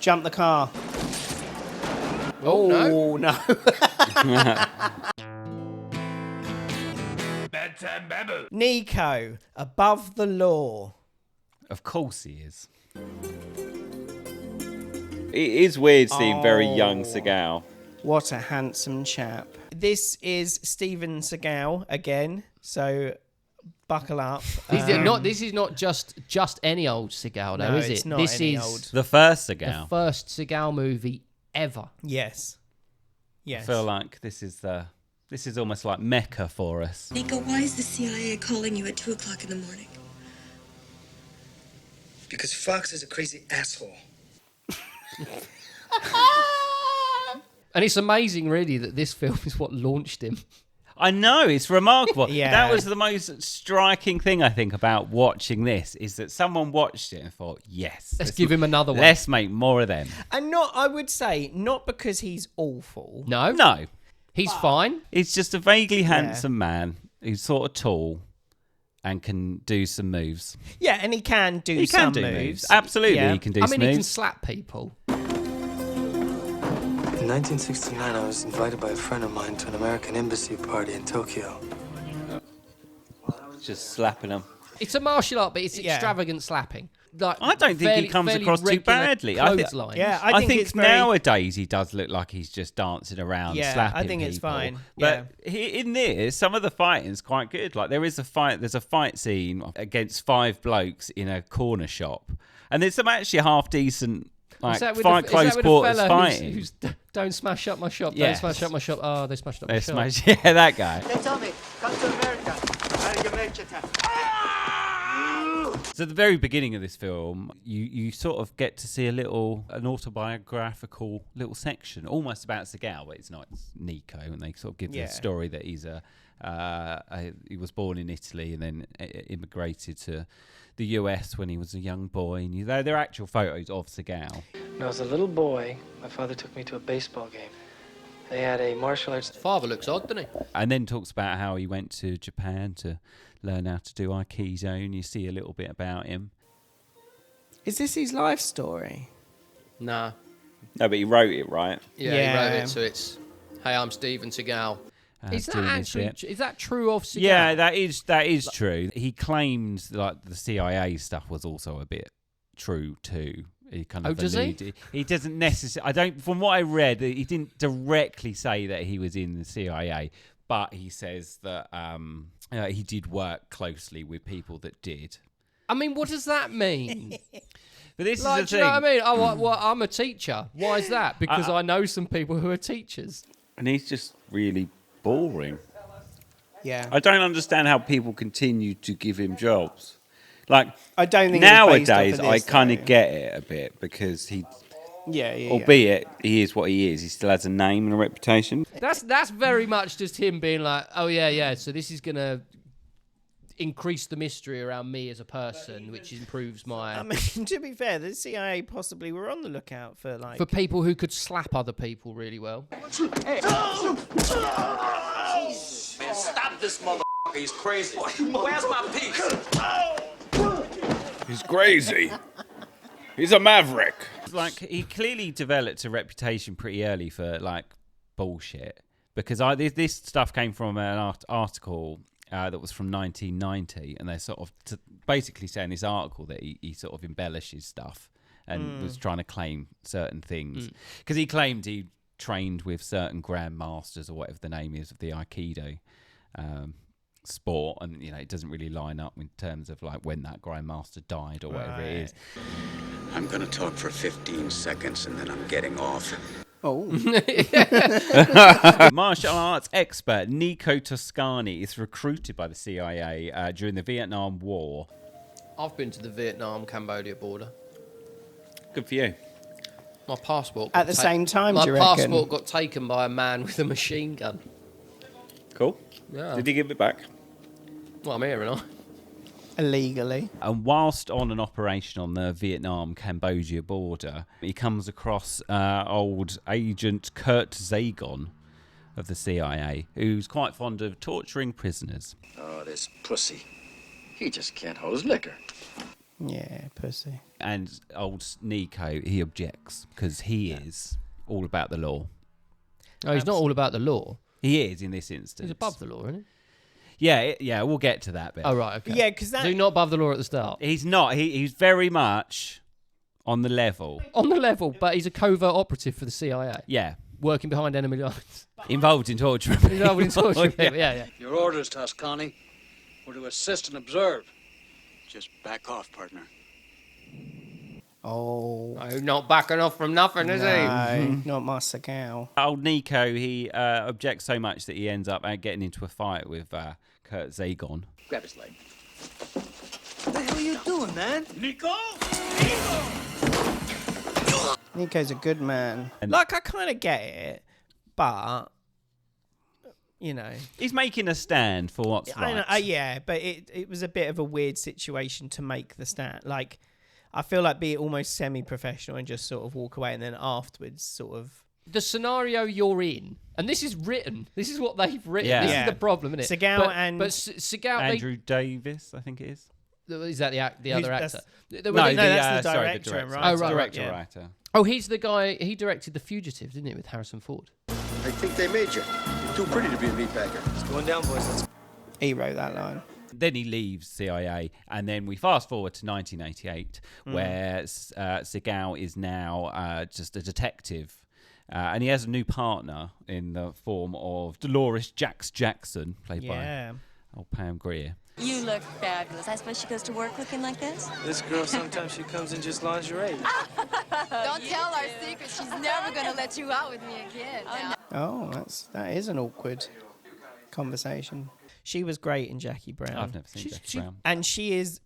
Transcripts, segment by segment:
Jump the car. Oh, no. Bedtime Babble. Nico, above the law. Of course he is. It is weird seeing very young Seagal. What a handsome chap. This is Steven Seagal again, so buckle up. This is not just any old Seagal, though, No, is it? it's not This any is old. The first Seagal. the first Seagal movie ever. Yes. I feel like this is almost like Mecca for us. Nico, why is the CIA calling you at 2 o'clock in the morning? Because Fox is a crazy asshole. And it's amazing, really, that this film is what launched him. I know, it's remarkable. Yeah. That was the most striking thing, I think, about watching this, is that someone watched it and thought, yes. Let's give him another one. Let's make more of them. And I would say, not because he's awful. No. No. He's fine. He's just a vaguely handsome man who's sort of tall and can do some moves. Yeah, and he can do He some can do moves. Absolutely, Yeah. he can do I some mean, he can moves. slap people. In 1969, I was invited by a friend of mine to an American embassy party in Tokyo. Just slapping them. It's a martial art, but it's Yeah. extravagant slapping. Like, I don't think he comes fairly across too regular badly. I think- clotheslines. Yeah, I think it's very... nowadays he does look like he's just dancing around, Yeah, slapping I think it's people. fine. But in this, some of the fighting's quite good. Like there's a fight scene against 5 blokes in a corner shop, and there's some actually half decent Is that with fight the, close is that with quarters the fella fighting. who's don't smash up my shop, Yes. don't smash up my shop. Oh, they smashed up my They shop. smash, yeah, that guy. They told me, come to America. So at the very beginning of this film, you sort of get to see an autobiographical little section, almost about Seagal, but it's not. It's Nico, and they sort of give the story that he was born in Italy and then immigrated to the US when he was a young boy. And they're actual photos of Seagal. When I was a little boy, my father took me to a baseball game. They had a martial arts... Father looks odd, doesn't he? And then talks about how he went to Japan to learn how to do Aikido, and you see a little bit about him. Is this his life story? Nah. No, but he wrote it, right? Yeah, Yeah. he wrote it, so it's, hey, I'm Steven Seagal. Is that doing this actually? bit. Is that true of Seagal? Yeah, that is true. He claimed like the CIA stuff was also a bit true too. He kind of does he? alluded. He doesn't necessarily. I don't. From what I read, he didn't directly say that he was in the CIA, but he says that he did work closely with people that did. I mean, what does that mean? But this Like, is do the you thing. know what I mean? Oh, well, I'm a teacher. Why is that? Because I know some people who are teachers. And he's just really boring. Yeah. I don't understand how people continue to give him jobs. Like I don't think it was based nowadays, off of I this, kind though. of get it a bit because he, Yeah. albeit he is what he is, he still has a name and a reputation. That's very much just him being like, oh yeah. So this is gonna increase the mystery around me as a person, which improves my I mean, to be fair, the CIA possibly were on the lookout for like... for people who could slap other people really well. Man, stop this motherfucker. He's crazy. Where's my piece? He's crazy. He's a maverick. Like he clearly developed a reputation pretty early for like bullshit because this stuff came from an article that was from 1990, and they're sort of basically saying this article that he sort of embellishes stuff and was trying to claim certain things because he claimed he trained with certain grandmasters or whatever the name is of the Aikido sport, and you know it doesn't really line up in terms of like when that grandmaster died or whatever it is. I'm going to talk for 15 seconds and then I'm getting off. Oh. Martial arts expert Nico Toscani is recruited by the CIA during the Vietnam War. I've been to the Vietnam-Cambodia border. Good for you. My passport At the same time, my do you reckon? passport got taken by a man with a machine gun. Cool. Yeah. Did he give it back? Well, I'm here, and Illegally. And whilst on an operation on the Vietnam-Cambodia border, he comes across old agent Kurt Zagon of the CIA, who's quite fond of torturing prisoners. Oh, this pussy. He just can't hold his liquor. Yeah, pussy. And old Nico, he objects because he is all about the law. Oh, he's not all about the law. He is in this instance. He's above the law, isn't he? Yeah, we'll get to that bit. Oh, right, okay. Yeah, because that... So he's not above the law at the start? He's not. He's very much on the level. On the level, but he's a covert operative for the CIA. Yeah. Working behind enemy lines. Involved in torture. Involved in torture. Yeah. Your orders, Toscani, were to assist and observe. Just back off, partner. Oh. Oh, not backing off from nothing, is he? No, not my Seagal. Old Nico, he objects so much that he ends up getting into a fight with Kurt Zagon. Grab his leg. What the hell are you doing, man? Nico! Nico's a good man. And- Like, I kind of get it, but, you know. He's making a stand for what's I know, right. yeah, but it was a bit of a weird situation to make the stand. Like, I feel like be almost semi-professional and just sort of walk away and then afterwards sort of... The scenario you're in, and this is written. This is what they've written. Yeah. This Yeah. is the problem, isn't it? Seagal but Seagal, Andrew Davis, I think it is. is that the other Who's- actor? that's the director, director. right? Oh, right, Director, yeah. writer. Oh, he's the guy. He directed The Fugitive, didn't he, with Harrison Ford? I think they made you. You're too pretty to be a meatpacker. It's going down, boys. He wrote that line. Then he leaves CIA, and then we fast forward to 1988, where Seagal is now just a detective, and he has a new partner in the form of Dolores Jackson, played Yeah. by old Pam Grier. You look fabulous. I suppose she goes to work looking like this? This girl, sometimes she comes in just lingerie. Don't tell our secret. She's never gonna let you out with me again. Oh, that is an awkward conversation. She was great in Jackie Brown. I've never seen Jackie Brown. And she is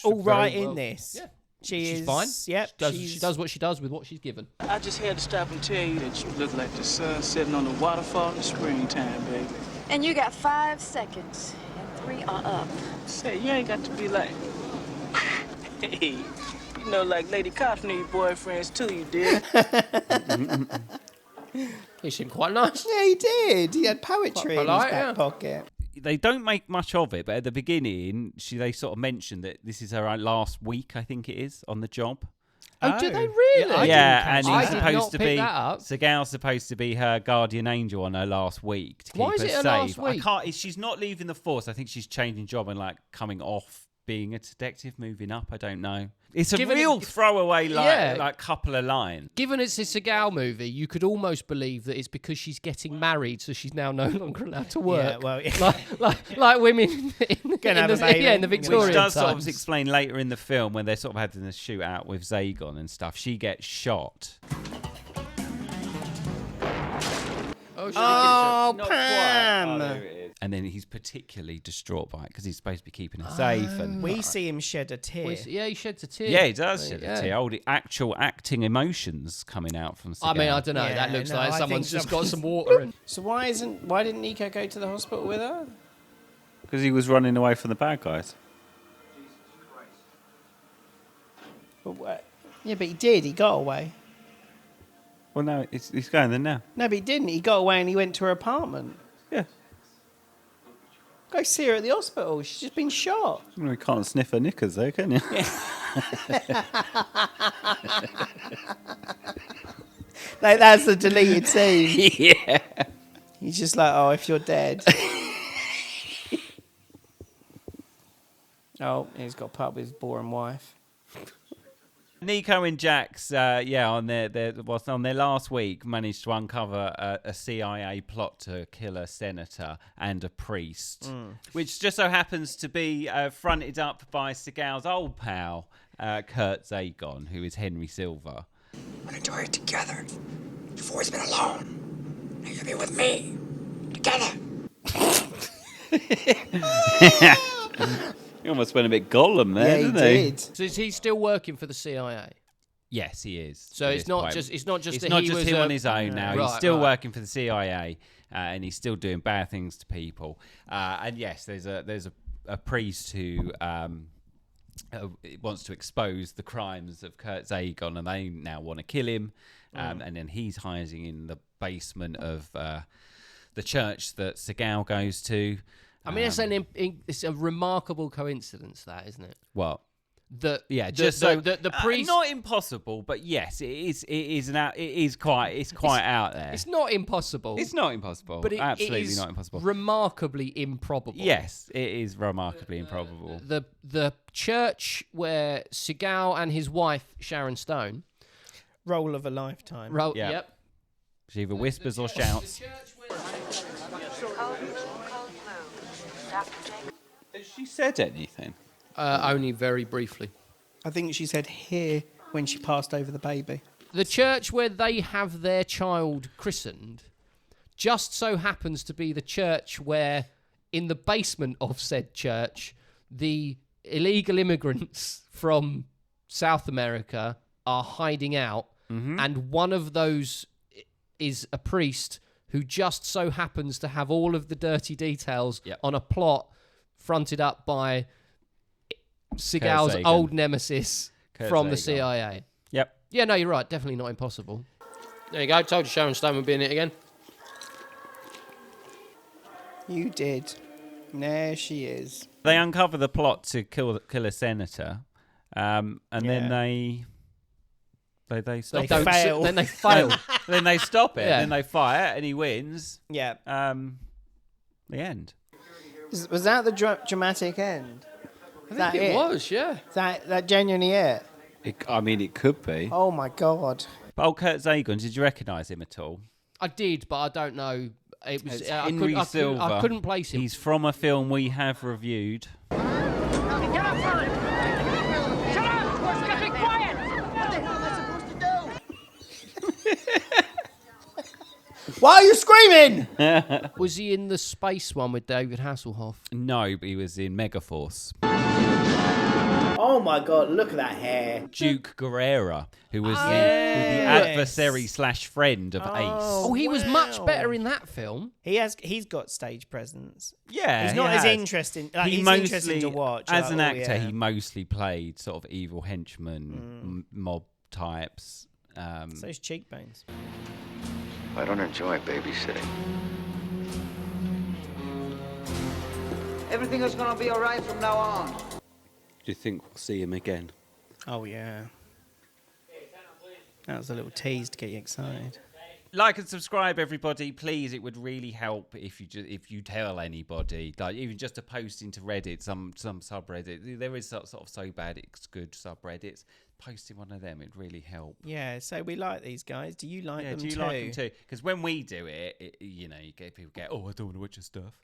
all right in this. Yeah. She's fine. Yep. She does what she does with what she's given. I just had to stop and tell you that you look like the sun setting on the waterfall in the springtime, baby. And you got 5 seconds, and 3 are up. Say, you ain't got to be like, hey, you know, like Lady Cops need boyfriends too, you did. He seemed quite nice. Yeah, he did. He had poetry in his polite, back yeah. pocket. They don't make much of it, but at the beginning, they sort of mentioned that this is her last week, I think it is, on the job. Oh, do they really? Yeah, and I he's did supposed not to pick be that up. Seagal's supposed to be her guardian angel on her last week to keep Why her is it her safe. last week? I can't. She's not leaving the force. I think she's changing job and like coming off being a detective, moving up. I don't know. It's a Given real it- throwaway Yeah. like couple of lines. Given it's a Seagal movie, you could almost believe that it's because she's getting married, so she's now no longer allowed to work. Yeah, well, yeah. like women in Gonna have a the, baby. yeah, in the Which Victorian Which does times. sort of explain later in the film when they're sort of having a shootout with Zagon and stuff. She gets shot. Oh, Not Pam. quite. Oh, there it is. And then he's particularly distraught by it because he's supposed to be keeping her safe. And We see him shed a tear. Yeah, he sheds a tear. yeah, he does shed Yeah. a tear. All the actual acting emotions coming out from Seagal. I mean, I don't know. Yeah, that looks no, like I someone's think just got some water in. So why didn't Nico go to the hospital with her? Because he was running away from the bad guys. But what? Yeah, but he did. He got away. Well, no, he's going there now. No, but he didn't. He got away and he went to her apartment. Yeah. Go see her at the hospital. She's just been shot. Well, you can't sniff her knickers, though, can you? Like, that's the deleted scene. Yeah. He's just like, oh, if you're dead. Oh, he's got put up with his boring wife. Nico and Jax, on their last week, managed to uncover a CIA plot to kill a senator and a priest, which just so happens to be fronted up by Seagal's old pal, Kurt Zagon, who is Henry Silver. We're gonna do it together. You've always been alone. Now you'll be with me. Together. He almost went a bit Gollum there, Yeah, he didn't he? did. So is he still working for the CIA? Yes, he is. So at it's this not point. just it's not just It's that not he just was him a- on his own now. Right, He's still right. working for the CIA, and he's still doing bad things to people. And yes, there's a priest who wants to expose the crimes of Kurt Zagon, and they now want to kill him. And then he's hiding in the basement of the church that Seagal goes to. I mean, it's a remarkable coincidence, that isn't it? What? the priest. Not impossible, but yes, it is quite out there. It's not impossible. It's not impossible. But Absolutely it is not impossible. Remarkably improbable. Yes, it is remarkably improbable. The church where Seagal and his wife Sharon Stone. Role of a lifetime. Yep. She either whispers or shouts. Has she said anything? Only very briefly. I think she said here when she passed over the baby. The church where they have their child christened just so happens to be the church where, in the basement of said church, the illegal immigrants from South America are hiding out, and one of those is a priest who just so happens to have all of the dirty details on a plot fronted up by Seagal's old nemesis from the CIA. Yep. Yeah, no, you're right. Definitely not impossible. There you go. Told you Sharon Stone would be in it again. You did. There she is. They uncover the plot to kill a senator, and then they stop. They fail. Then they fail. Then they stop it. Yeah. Then they fire, and he wins. Yeah. The end. Was that the dramatic end? I think it was, yeah. That genuinely it? It could be. Oh my God. But old Kurt Zagon, did you recognise him at all? I did, but I don't know. It was Henry Silva. I couldn't place him. He's from a film we have reviewed. Get up, son! Shut up! We're supposed to be quiet! What the hell am I supposed to do? Why are you screaming? Was he in the space one with David Hasselhoff? No, but he was in Megaforce. Oh my God, look at that hair. Duke Guerrera, who was the adversary / friend of Ace. Oh, he was much better in that film. He's got stage presence. Yeah, he's not as interesting. He's interesting to watch. As an actor, he mostly played sort of evil henchmen, mob types. It's those cheekbones. I don't enjoy babysitting. Everything is gonna be all right from now on. Do you think we'll see him again? Oh yeah. That was a little tease to get you excited. Like and subscribe, everybody, please. It would really help if you tell anybody, like even just a post into Reddit, some subreddit. There is sort of so bad it's good subreddits. Posting one of them, it'd really help. Yeah, so we like these guys. Do you like them too? Do you like them too? Because when we do it, you get people get, oh, I don't want to watch your stuff.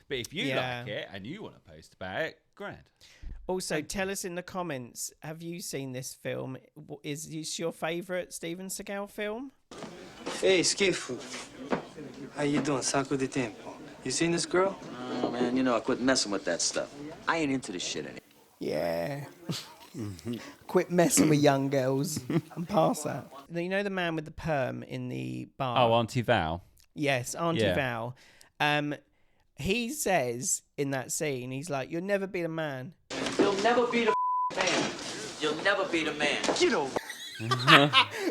But if you like it and you want to post about it, grand. Also, tell us in the comments, have you seen this film? Is this your favourite Steven Seagal film? Hey, Skifu. How you doing? Saco de Tempo. You seen this girl? Oh, man, I quit messing with that stuff. I ain't into this shit anymore. Yeah. Quit messing with young girls and pass that. You know the man with the perm in the bar? Oh, Auntie Val? Yes, Auntie Val. He says in that scene, he's like, you'll never be the man. You'll never be the man. You'll never be the man. You know.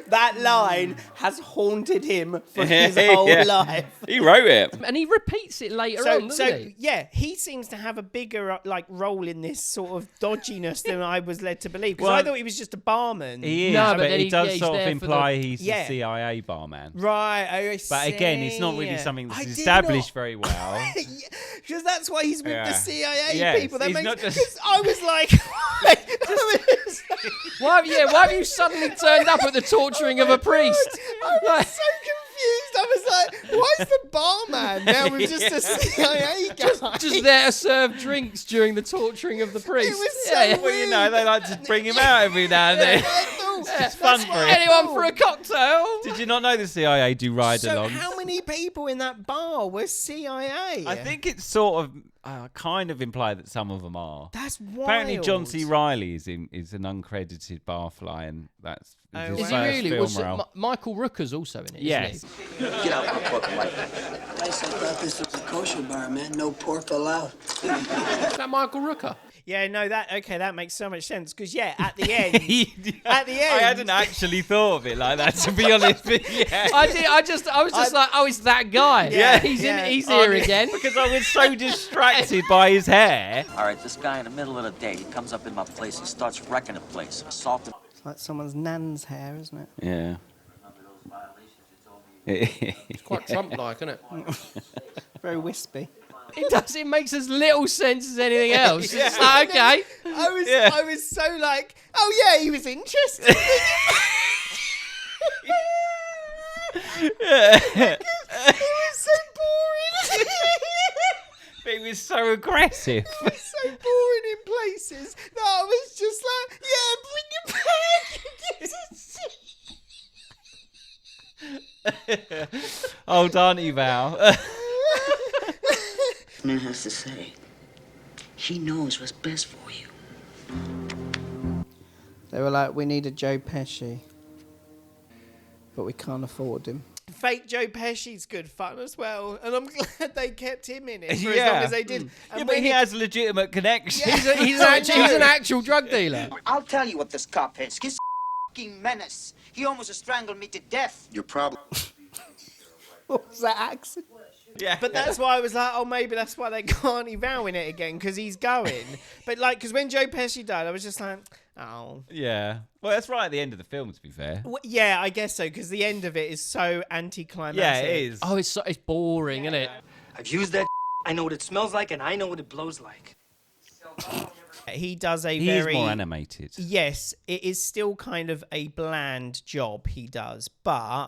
That line has haunted him for his whole life. He wrote it, and he repeats it later on, doesn't he? Yeah, he seems to have a bigger role in this sort of dodginess than I was led to believe. Because I thought he was just a barman. He is, but he does sort of imply he's the CIA barman. Right, I see. But again, it's not really something that's established very well. Because that's why he's with the CIA people. That makes, just... I was like, why have you suddenly turned up at the torturing of a priest? I was so confused. I was like, why is the barman now with just a CIA guy? Just there to serve drinks during the torturing of the priest. It was so weird. Well, they like to bring him out every now and then. It's fun for him. Anyone for a cocktail? Did you not know the CIA do ride-alongs? So how many people in that bar were CIA? I think it's sort of kind of implied that some of them are. That's wild. Apparently John C. Reilly is an uncredited barfly, and that's his is he first really? film role. Michael Rooker's also in it, yes. Isn't Get out of my fucking life. I thought this was a kosher bar, man. No pork allowed. he? Is that Michael Rooker? Yeah, no, that makes so much sense because at the end, I hadn't actually thought of it like that, to be honest. But yeah. I was just like, oh, it's that guy. Yeah. He's here again. Because I was so distracted by his hair. All right, this guy in the middle of the day, he comes up in my place, he starts wrecking the place, assaulting. It's like someone's nan's hair, isn't it? Yeah. It's quite Trump-like, isn't it? Very wispy. It does. It makes as little sense as anything else. It's like, okay. I was so like, oh yeah, he was interested. It was so boring. But it was so aggressive. It was so boring in places that I was just like, yeah, bring it back. Old Auntie Val. Man has to say, she knows what's best for you. They were like, we need a Joe Pesci, but we can't afford him. Fake Joe Pesci's good fun as well, and I'm glad they kept him in it for as long as they did. Yeah, but he has legitimate connections. Yeah. He's an actual drug dealer. I'll tell you what this cop is. He's a f***ing menace. He almost strangled me to death. Your problem. What was that accent? Yeah. But that's why I was like, oh, maybe that's why they can't evow in it again, because he's going. But like, because when Joe Pesci died, I was just like, oh. Yeah. Well, that's right at the end of the film, to be fair. Well, yeah, I guess so, because the end of it is so anticlimactic. Yeah, it is. Oh, it's boring, isn't it? I've used that. I know what it smells like, and I know what it blows like. He does a He very... is more animated. Yes, it is still kind of a bland job he does, but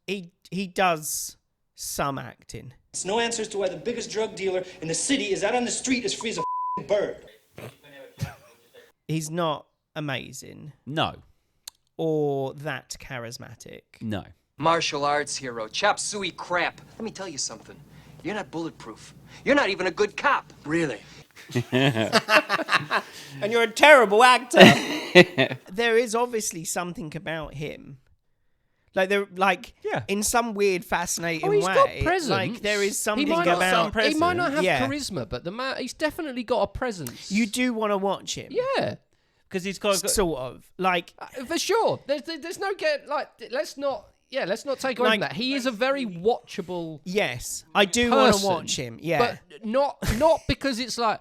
he does some acting. It's no answer as to why the biggest drug dealer in the city is out on the street as free as a bird. He's not amazing No. or that charismatic. No. Martial arts hero, chop suey crap. Let me tell you something. You're not bulletproof. You're not even a good cop. Really? And you're a terrible actor. There is obviously something about him. In some weird, fascinating way. He's got presence. Like, there is something He might not have Yeah. charisma, but the man, he's definitely got a presence. You do want to watch him. Yeah. Because he's got... Sort of. Like... For sure. There's no get... Like, let's not take away from that. He is a very watchable... Yes. I do want to watch him. Yeah. But not because it's like...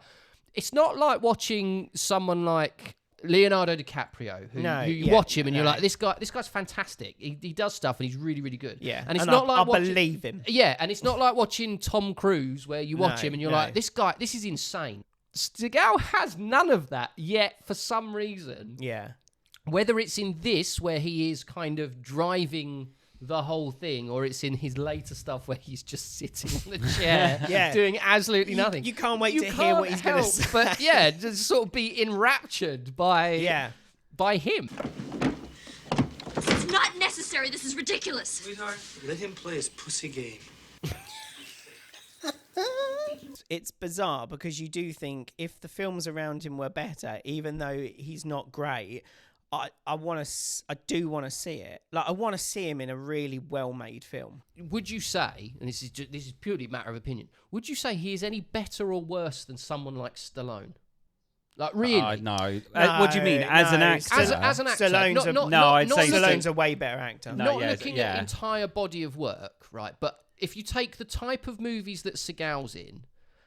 It's not like watching someone like Leonardo DiCaprio, who you watch him and you're like, this guy's fantastic. He does stuff and he's really, really good. Yeah. And it's not like I watching, believe him. Yeah, and it's not like watching Tom Cruise where you watch him and you're like, this is insane. Seagal has none of that yet for some reason. Yeah. Whether it's in this where he is kind of driving the whole thing, or it's in his later stuff where he's just sitting on the chair doing absolutely nothing. You can't wait to hear what he's going to say. But yeah, just sort of be enraptured by him. This is not necessary. This is ridiculous. Sweetheart, let him play his pussy game. It's bizarre because you do think if the films around him were better, even though he's not great, I do want to see it. Like, I want to see him in a really well-made film. Would you say, and this is purely a matter of opinion, would you say he is any better or worse than someone like Stallone? Like, really? No. What do you mean? As an actor? As an actor. I'd say Stallone's a way better actor. Not looking at entire body of work, right? But if you take the type of movies that Seagal's in,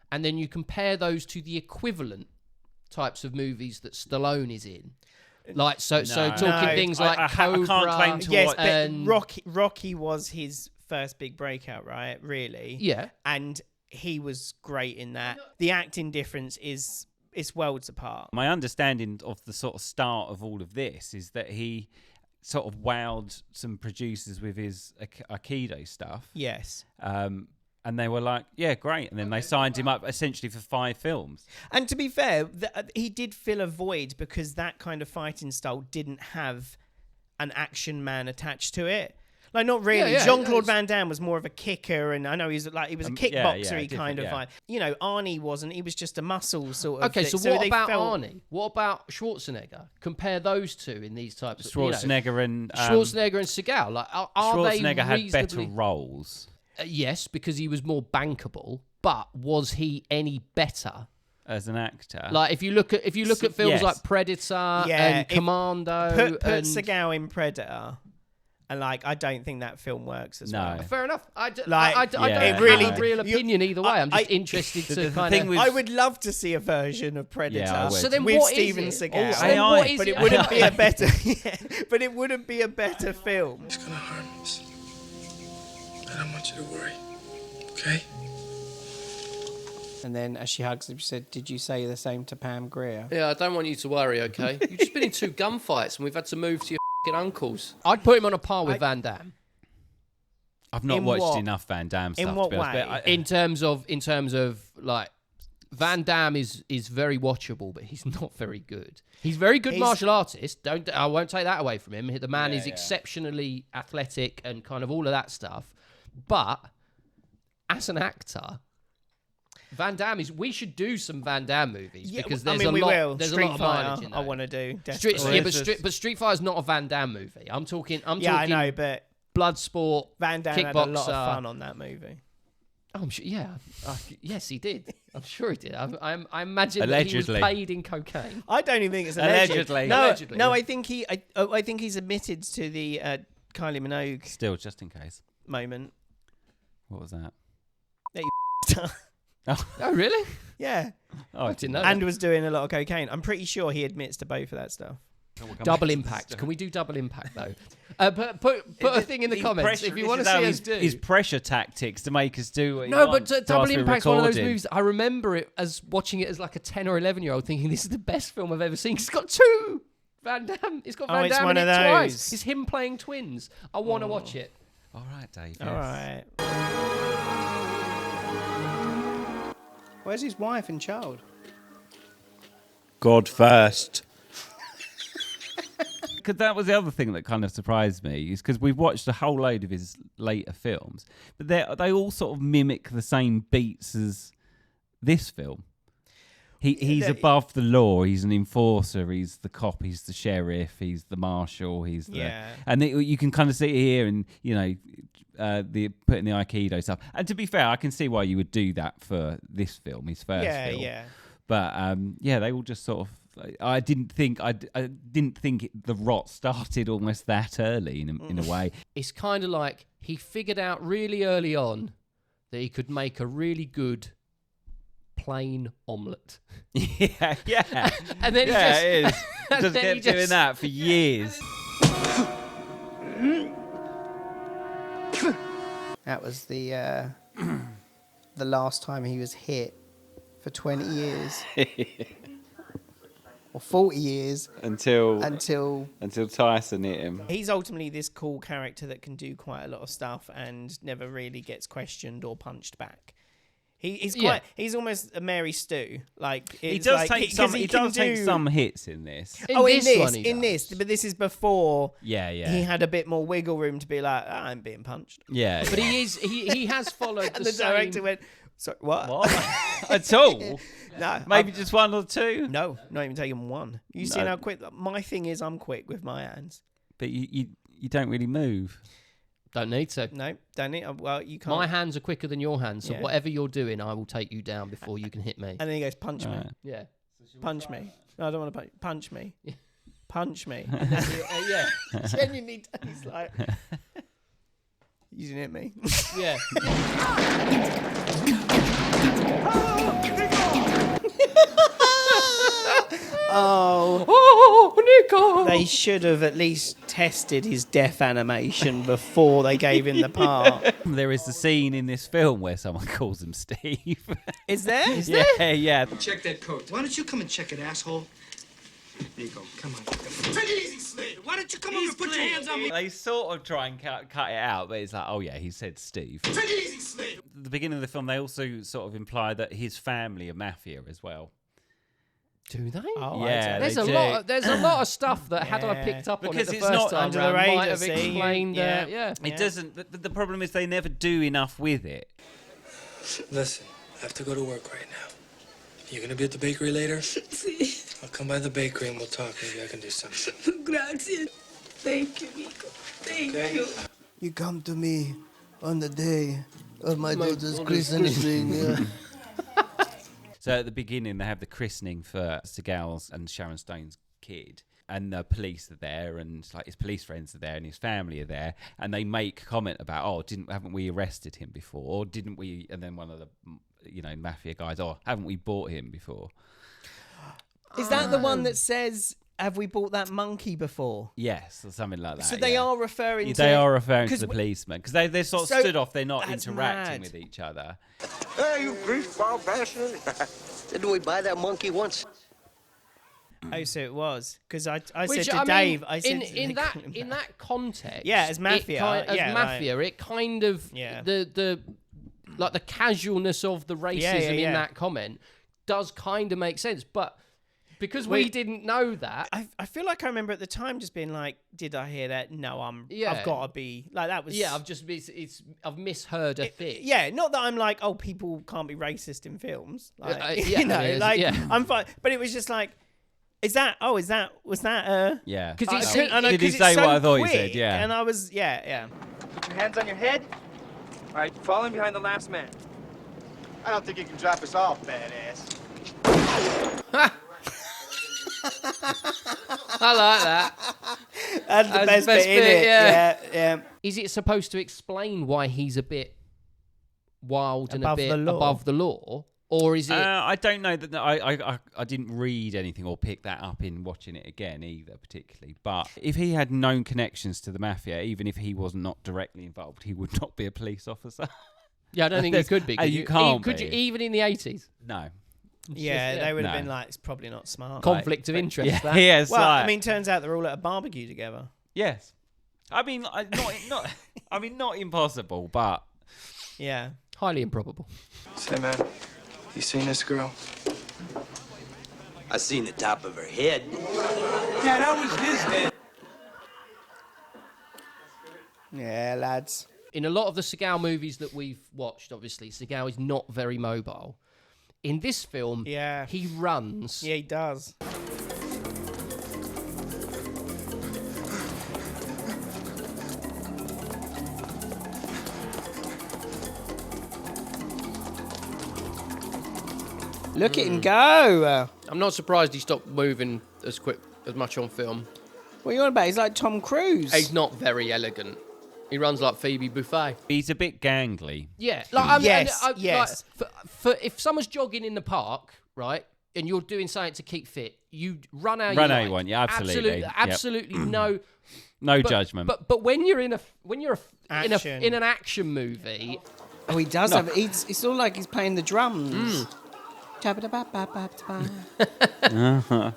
and then you compare those to the equivalent types of movies that Stallone is in, like so talking things like Cobra. I can't claim to watch. But Rocky was his first big breakout, right? Really? Yeah. And he was great in that. The acting difference is worlds apart. My understanding of the sort of start of all of this is that he sort of wowed some producers with his Aikido stuff. Yes. And they were like, yeah, great. And then they signed him up essentially for 5 films. And to be fair, he did fill a void because that kind of fighting style didn't have an action man attached to it. Like, not really. Jean-Claude Van Damme was more of a kicker, and I know he was a kickboxer kind of vibe. You know, Arnie wasn't. He was just a muscle sort of Okay, thing. so what about Arnie? What about Schwarzenegger? Compare those two in these types of... Schwarzenegger and Seagal. Like, are Schwarzenegger they had better roles. Yes, because he was more bankable. But was he any better as an actor. Like if you look at films yes. like Predator and Commando, put and Seagal in Predator, and like I don't think that film works as well. fair enough. I don't have a real opinion either way. I'm just interested to kind of. I would love to see a version of Predator So then with what Steven is it? Seagal. So then what is but it? it wouldn't be a better. But it wouldn't be a better film. It's gonna harm us. I don't want you to worry. Okay? And then, as she hugs him, she said, "Did you say the same to Pam Grier?" Yeah, I don't want you to worry. Okay, you've just been in 2 gunfights, and we've had to move to your f***ing uncle's. I'd put him on a par with Van Damme. I've not watched enough Van Damme stuff. In what to be honest, way? In terms of like, Van Damme is very watchable, but he's not very good. He's very good martial artist. I won't take that away from him. The man is exceptionally athletic and kind of all of that stuff. But as an actor, Van Damme is. We should do some Van Damme movies because there's a lot. There's a lot of mileage in that. I want to do. But Street Fighter is not a Van Damme movie. I'm talking. Yeah, I know, but Bloodsport, Van Damme Kickboxer. had a lot of fun on that movie. Oh, I'm sure. Yeah, yes, he did. I'm sure he did. I imagine Allegedly. that he was paid in cocaine. I don't even think it's Allegedly. No, I think he's admitted to the Kylie Minogue. Still, just in case. Moment. What was that? Oh, really? Yeah. Oh, I didn't know. And was doing a lot of cocaine. I'm pretty sure he admits to both of that stuff. Double Impact. Can we do Double Impact though? Put a thing in the comments if you want to see us do. His pressure tactics to make us do what he No, wants but Double Impact's one of those movies. I remember it as watching it as like a 10 or 11-year-old, thinking this is the best film I've ever seen. It's got 2 Van Damme. It's got Van Damme in it twice. It's him playing twins. I want to watch it. All right, Dave. All right. Where's his wife and child? God first. Because that was the other thing that kind of surprised me, is because we've watched a whole load of his later films, but they all sort of mimic the same beats as this film. He's above the law. He's an enforcer. He's the cop. He's the sheriff. He's the marshal. He's the and you can kind of see it here, and the putting the Aikido stuff. And to be fair, I can see why you would do that for this film, his first film. Yeah. But they all just sort of. I didn't think the rot started almost that early in a way. It's kind of like he figured out really early on that he could make a really good plain omelette. Yeah. And then it is. Just kept doing that for years. That was the last time he was hit for 20 years. Or 40 years. Until Tyson hit him. He's ultimately this cool character that can do quite a lot of stuff and never really gets questioned or punched back. He's almost a Mary Stu. Like he does take some hits in this. In this, but this is before. Yeah. He had a bit more wiggle room to be like, I'm being punched. Yeah, but he has followed and the director went, sorry, what? At all? No, maybe just 1 or 2. No, not even taking 1. You seen how quick? My thing is, I'm quick with my hands. But you don't really move. Don't need to. No, don't need. Well, you can't. My hands are quicker than your hands, so whatever you're doing, I will take you down before you can hit me. And then he goes, punch me. Yeah. Punch me. No, I don't want to punch me. Punch me. Yeah. Genuinely, he's like, you didn't hit me. Yeah. Oh, Nico! They should have at least tested his death animation before they gave him the part. There is the scene in this film where someone calls him Steve. Is there? Yeah. Check that coat. Why don't you come and check it, asshole? Nico, come on. Take it easy, Slade. Why don't you come over and put your hands on me? They sort of try and cut it out, but it's like, oh yeah, he said Steve. Take it easy, Slade. At the beginning of the film, they also sort of imply that his family are mafia as well. Do they? Oh, yeah, there's a lot of stuff that had I picked up because on it the it's first not time under around, the radar. might have explained. It doesn't. The problem is they never do enough with it. Listen, I have to go to work right now. You gonna be at the bakery later? I'll come by the bakery and we'll talk. Maybe I can do something. Gracias. Thank you, Nico. Thank you. You come to me on the day of my daughter's christening. So at the beginning, they have the christening for Seagal's and Sharon Stone's kid. And the police are there, and like his police friends are there, and his family are there, and they make comment about, haven't we arrested him before, or didn't we? And then one of the, mafia guys, haven't we bought him before? Is that the one that says, "Have we bought that monkey before?" Yes, or something like that. So they are referring to. They are referring to the policemen because they're sort of stood off. They're not that's interacting mad. with each other. Hey, you greaseball bastard! Didn't we buy that monkey once? Oh, so it was because I Which, said to Dave, I said in that context, as mafia, it kind of the casualness of the racism in that comment does kind of make sense, but because we didn't know that, I feel like I remember at the time just being like, did I hear that? No, I've got to be like that was. Yeah, I've misheard a thing. Yeah, not that I'm like, oh, people can't be racist in films, like I'm fine, but it was just like. Was that? Yeah. Because did he say what I thought he said? Yeah. And I was, yeah. Put your hands on your head. All right, falling behind the last man. I don't think you can drop us off, badass. I like that. That's the best bit in it. Yeah. Is it supposed to explain why he's a bit wild and Above a bit the law. above the law? Or is it? I don't know that. I didn't read anything or pick that up in watching it again either, particularly. But if he had known connections to the mafia, even if he was not directly involved, he would not be a police officer. Yeah, I don't think you could be. You can't. Could you even in the 80s? No. Yeah, they would have been like, it's probably not smart. Conflict of interest. Yeah, that. yes. Well, I mean, turns out they're all at a barbecue together. Yes. I mean, not impossible, but yeah, highly improbable. Say, man. You seen this girl? I seen the top of her head. Yeah, that was his head. Yeah, lads. In a lot of the Seagal movies that we've watched, obviously, Seagal is not very mobile. In this film, he runs. Yeah, he does. Look at him go. I'm not surprised he stopped moving as much on film. What are you on about? He's like Tom Cruise. He's not very elegant. He runs like Phoebe Buffay. He's a bit gangly. Yeah. Like, yes. Like, for if someone's jogging in the park, right, and you're doing something to keep fit, you run how you want. Yeah, absolutely. Absolutely no. No judgment. But when you're in Action. in an action movie, he does have. It's all like he's playing the drums. Uh-huh.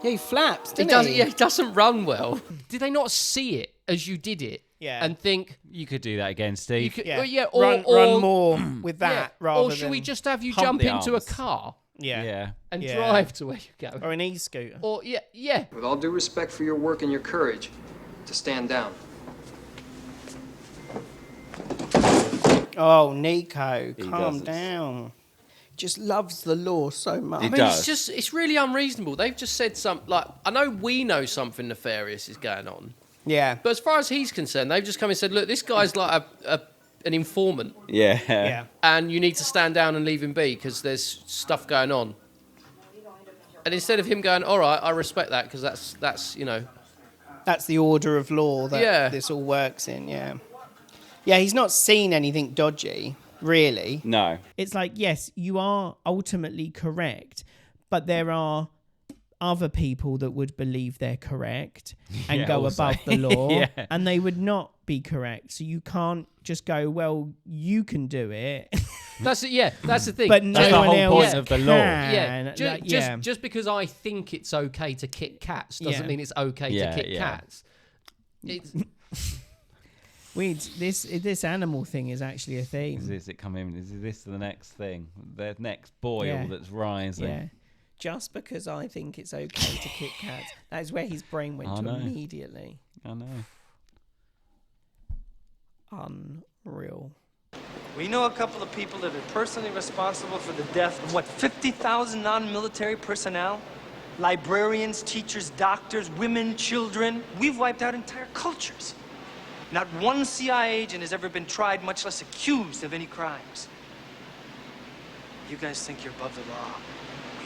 Yeah, he flaps, doesn't he? Yeah, he doesn't run well. Did they not see it as you did it? Yeah. And think you could do that again, Steve. Run more with that rather or than. should we just have you pump jump the into arms. a car? Yeah. And drive to where you go. Or an e-scooter. Or yeah. With all due respect for your work and your courage, to stand down. Oh, Nico, calm does. down. Just loves the law so much. I mean, it's really unreasonable. They've just said something like, I know we know something nefarious is going on. Yeah. But as far as he's concerned, they've just come and said, look, this guy's like an informant. Yeah. And you need to stand down and leave him be because there's stuff going on. And instead of him going, all right, I respect that because that's That's the order of law that this all works in, yeah. Yeah, he's not seen anything dodgy, really. No. It's like, yes, you are ultimately correct, but there are other people that would believe they're correct and go above the law, and they would not be correct. So you can't just go, well, you can do it. That's it. Yeah, that's the thing. But no That's the one whole else point of the law. Yeah, just because I think it's okay to kick cats doesn't mean it's okay to kick cats. It's this animal thing is actually a theme. Is it coming? Is this the next thing? The next boil that's rising? Yeah. Just because I think it's okay to kick cats. That is where his brain went to immediately. I know. Unreal. We know a couple of people that are personally responsible for the death of, 50,000 non-military personnel? Librarians, teachers, doctors, women, children. We've wiped out entire cultures. Not one CIA agent has ever been tried, much less accused of any crimes. You guys think you're above the law.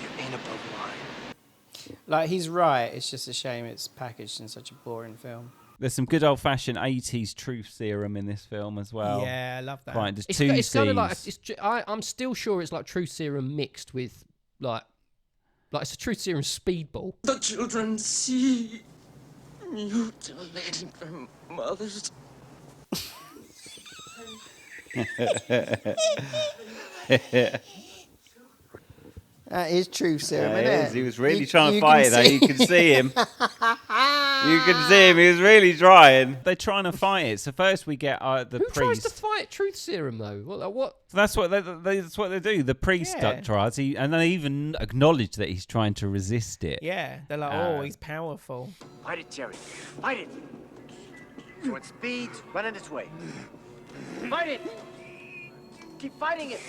You ain't above mine. Like, he's right. It's just a shame it's packaged in such a boring film. There's some good old-fashioned 80s truth serum in this film as well. Yeah, I love that. Right, there's It's two kind of like scenes. I'm still sure it's like truth serum mixed with like it's a truth serum speedball. The children see mutilated their mothers. That is truth serum, Yeah, isn't it it? is. He was really trying to fight it, though. You can see him. You can see him. He was really trying. They're trying to fight it. So first we get the Who priest. tries to fight truth serum though? What? That's what they do. The priest tries, and they even acknowledge that he's trying to resist it. Yeah, they're like, oh, he's powerful. Fight it, Jerry. Fight it. So it speeds, running its way. Fight it. Keep fighting it.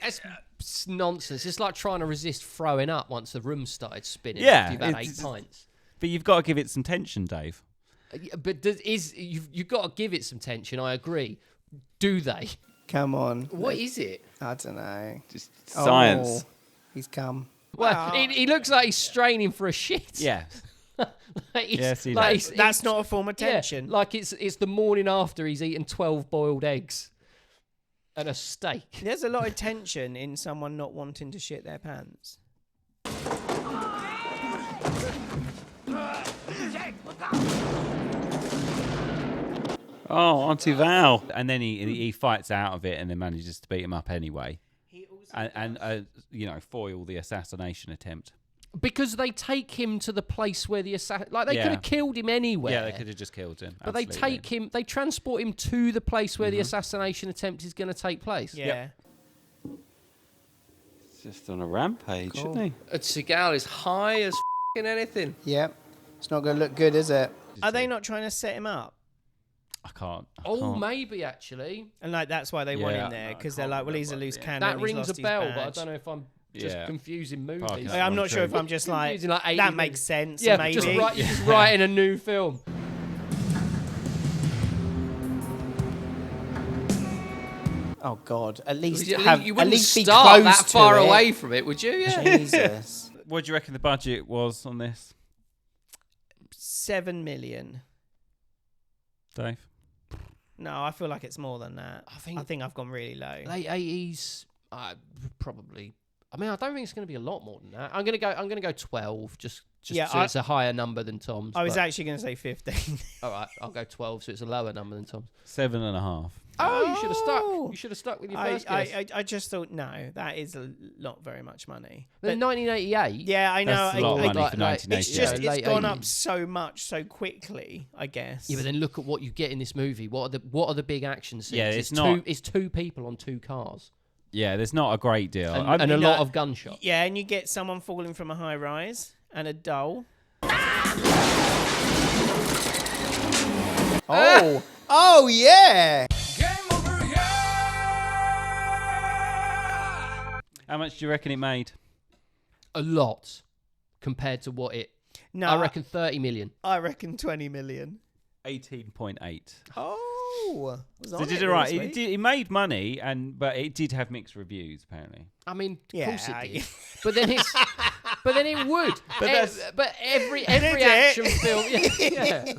It's nonsense. It's like trying to resist throwing up once the room started spinning. Yeah, after you've had 8 pints. But you've got to give it some tension, Dave. But you've got to give it some tension. I agree. Do they? Come on. What is it? I don't know. Just science. Oh, he's come. Well, he looks like he's straining for a shit. Yeah. Yes, that's not a form of tension. Yeah, like it's the morning after he's eaten 12 boiled eggs and a steak. There's a lot of tension in someone not wanting to shit their pants. Oh, Auntie Val. And then he fights out of it and then manages to beat him up anyway. And foil the assassination attempt. Because they take him to the place where the assassin... Like, they could have killed him anywhere. Yeah, they could have just killed him. But they transport him to the place where the assassination attempt is going to take place. Yeah. He's just on a rampage, isn't he? Seagal is high as anything. Yep. It's not going to look good, is it? Are they not trying to set him up? I can't. Maybe, actually. And like that's why they want him there, because they're like, well, he's a loose cannon. That he's rings lost a bell, his but I badge. don't know if I'm just confusing movies. I'm not sure if I'm just like, Confusing, like 80 that movies. makes sense, Yeah, maybe. you're just writing a new film. Oh God! At least You at wouldn't least be start close that to far it. away from it, would you? Yeah. Jesus. What do you reckon the budget was on this, 7 million. Dave? No, I feel like it's more than that. I think I've gone really low. Late 80s, probably. I mean, I don't think it's going to be a lot more than that. I'm going to go 12, just so it's a higher number than Tom's. I was actually going to say 15. All right, I'll go 12, so it's a lower number than Tom's. 7.5. Oh, you should have stuck. You should have stuck with your first guess. I just thought, no, that is not very much money. But 1988. Yeah, I know. That's a lot of money for 1988. It's just late it's gone 80s. up so much so quickly, I guess. Yeah, but then look at what you get in this movie. What are the big action scenes? Yeah, it's two people on 2 cars. Yeah, there's not a great deal. And a lot of gunshots. Yeah, and you get someone falling from a high rise and a doll. Oh. Oh, yeah. How much do you reckon it made? A lot compared to what it... No, I reckon 30 million. I reckon 20 million. 18.8. Oh. So it did it right. It made money, but it did have mixed reviews, apparently. I mean, of Yeah, course it did. But then it's... But then it would. But every Did action it? film... Yeah.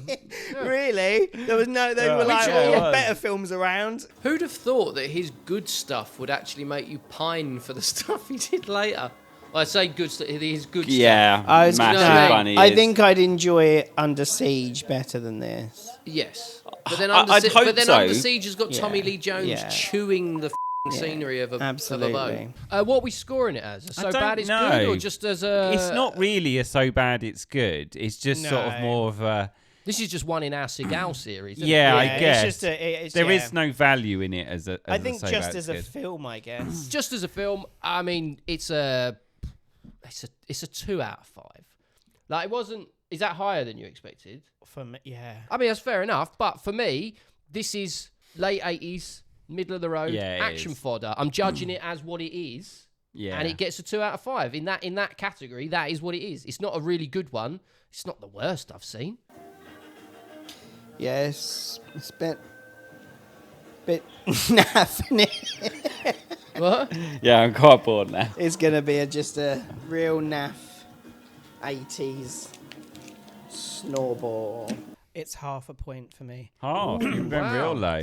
Really? There was no... They were like, better films around. Who'd have thought that his good stuff would actually make you pine for the stuff he did later? I say good stuff. His good Yeah, stuff. massive funny. I think I'd enjoy it Under Siege better than this. Yes. But then I'd hope so. Under Siege has got Tommy Yeah. Lee Jones Yeah. chewing the scenery of a Absolutely. bow. What are we scoring it as? I So don't bad it's know. good, or just as a... It's not really a so bad it's good. It's just sort of No. more of a... This is just one in our Seagal series. Isn't Yeah, it? I guess. It's just There is no value in it as a. I think so just bad as it's a good. film, I guess. Just as a film, I mean, it's a 2 out of 5. Like, it wasn't... Is that higher than you expected? For me, yeah. I mean, that's fair enough. But for me, this is late 80s, middle of the road, Yeah, it action is. fodder. I'm judging it as what it is. Yeah. And it gets a 2 out of 5. In that category, that is what it is. It's not a really good one. It's not the worst I've seen. Yes, it's a bit bit naff, isn't it? What? Yeah, I'm quite bored now. It's going to be just a real naff 80s snowball. It's half a point for me. Half? You went real low.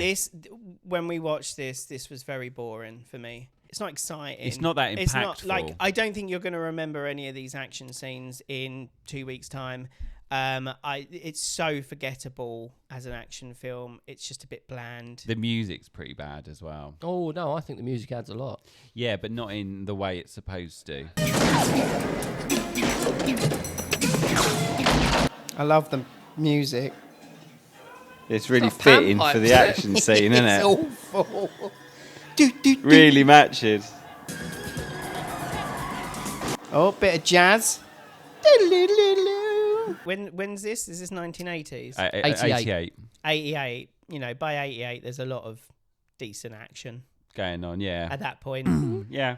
When we watched this was very boring for me. It's not exciting. It's not that impactful. It's not, like, I don't think you're going to remember any of these action scenes in 2 weeks' time. It's so forgettable as an action film. It's just a bit bland. The music's pretty bad as well. Oh, no, I think the music adds a lot. Yeah, but not in the way it's supposed to. I love the music. It's really fitting for the action scene, isn't it? It's awful. Really matches. Oh, bit of jazz. When's this? Is this 1980s? 88. 88. You know, by 88, there's a lot of decent action Going on, yeah. at that point. Yeah.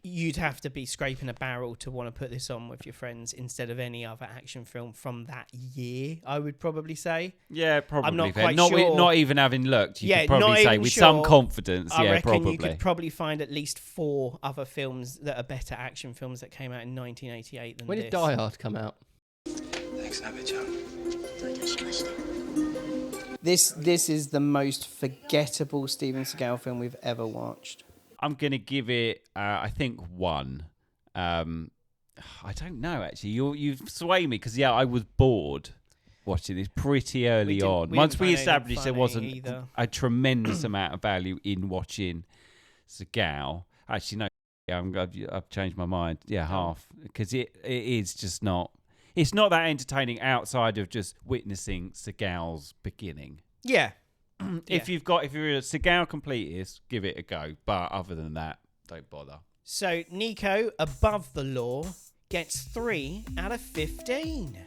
You'd have to be scraping a barrel to want to put this on with your friends instead of any other action film from that year, I would probably say. Yeah, probably. I'm not fair. quite not sure. Not even having looked, you could not probably say even with sure. some confidence, I reckon probably. you could probably find at least 4 other films that are better action films that came out in 1988 than When this. did Die Hard come out? Thanks, Nabe-chan. This is the most forgettable Steven Seagal film we've ever watched. I'm going to give it, I think, 1. I don't know, actually. You've swayed me because, I was bored watching this pretty early on. Once we established there wasn't a tremendous amount of value in watching Seagal. Actually, no, I've changed my mind. Yeah, half. Because it is just not... It's not that entertaining outside of just witnessing Seagal's beginning. Yeah. If you're a Seagal completist, give it a go. But other than that, don't bother. So Nico, above the law, gets 3 out of 15.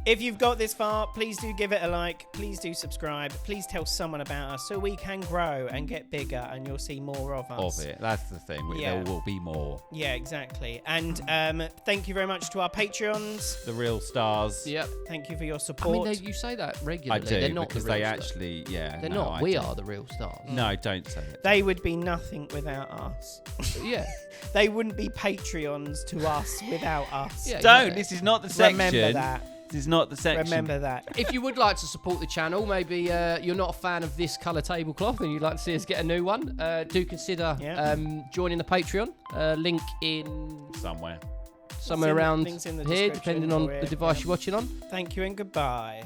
If you've got this far, please do give it a like. Please do subscribe. Please tell someone about us so we can grow and get bigger and you'll see more of us. Of it. That's the thing. Yeah. There will be more. Yeah, exactly. And thank you very much to our Patreons. The real stars. Yep. Thank you for your support. I mean, you say that regularly. I do, They're not because the real they stars. actually, They're not. We are the real stars. No, don't say it. They would be nothing without us. Yeah. They wouldn't be Patreons to us without us. Yeah, Don't. This is not the section. Remember that. This is not the section. Remember that. If you would like to support the channel, maybe you're not a fan of this colour tablecloth and you'd like to see us get a new one, do consider joining the Patreon. Link in... Somewhere around links in the here, description depending on for the it, device you're watching on. Thank you and goodbye.